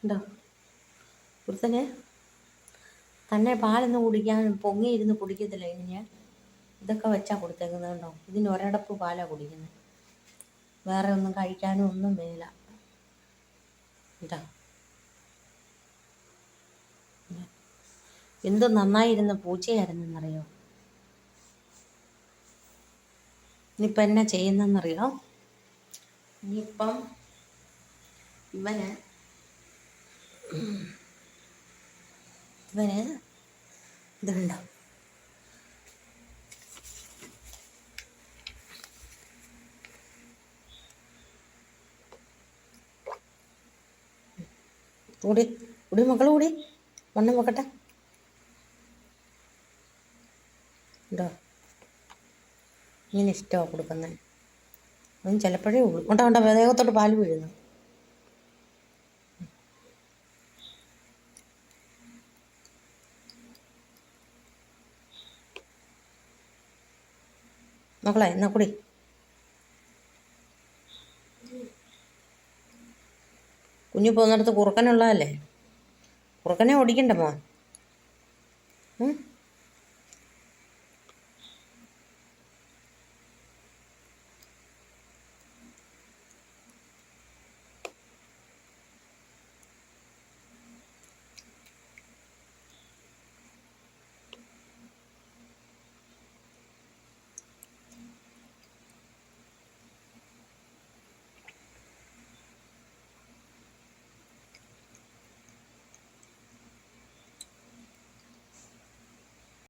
ഉണ്ടോ ഒരുത്തന് തന്നെ പാലൊന്നും കുടിക്കാൻ പൊങ്ങിയിരുന്ന് കുടിക്കത്തില്ല. ഇങ്ങനെ ഇതൊക്കെ വെച്ചാൽ കൊടുത്തേക്കുന്നത് കണ്ടോ. ഇതിന് ഒരടപ്പ് പാലാണ് കുടിക്കുന്നത്, വേറെ ഒന്നും കഴിക്കാനും ഒന്നും വേല. കേട്ടോ എന്ത് നന്നായിരുന്ന പൂച്ചയായിരുന്നെന്നറിയോ. ഇനിയിപ്പം എന്നാ ചെയ്യുന്നതെന്നറിയോ. ഇനിയിപ്പം ഇവന് ഇതുണ്ടോ, കൂടി കൂടി മക്കൾ കൂടി വണ്ണം വെക്കട്ടെ. ഉണ്ടോ ഇങ്ങനെ ഇഷ്ടമാണ് കൊടുക്കുന്നത്. അതും ചിലപ്പോഴേ ഉള്ളൂ. കൊണ്ട വേഗത്തോട്ട് പാല് വീഴുന്നു. മക്കളെ എന്നാ കൂടി. കുഞ്ഞു പോകുന്നിടത്ത് കുറുക്കനുള്ളതല്ലേ, കുറുക്കനെ ഓടിക്കണ്ട മോൻ.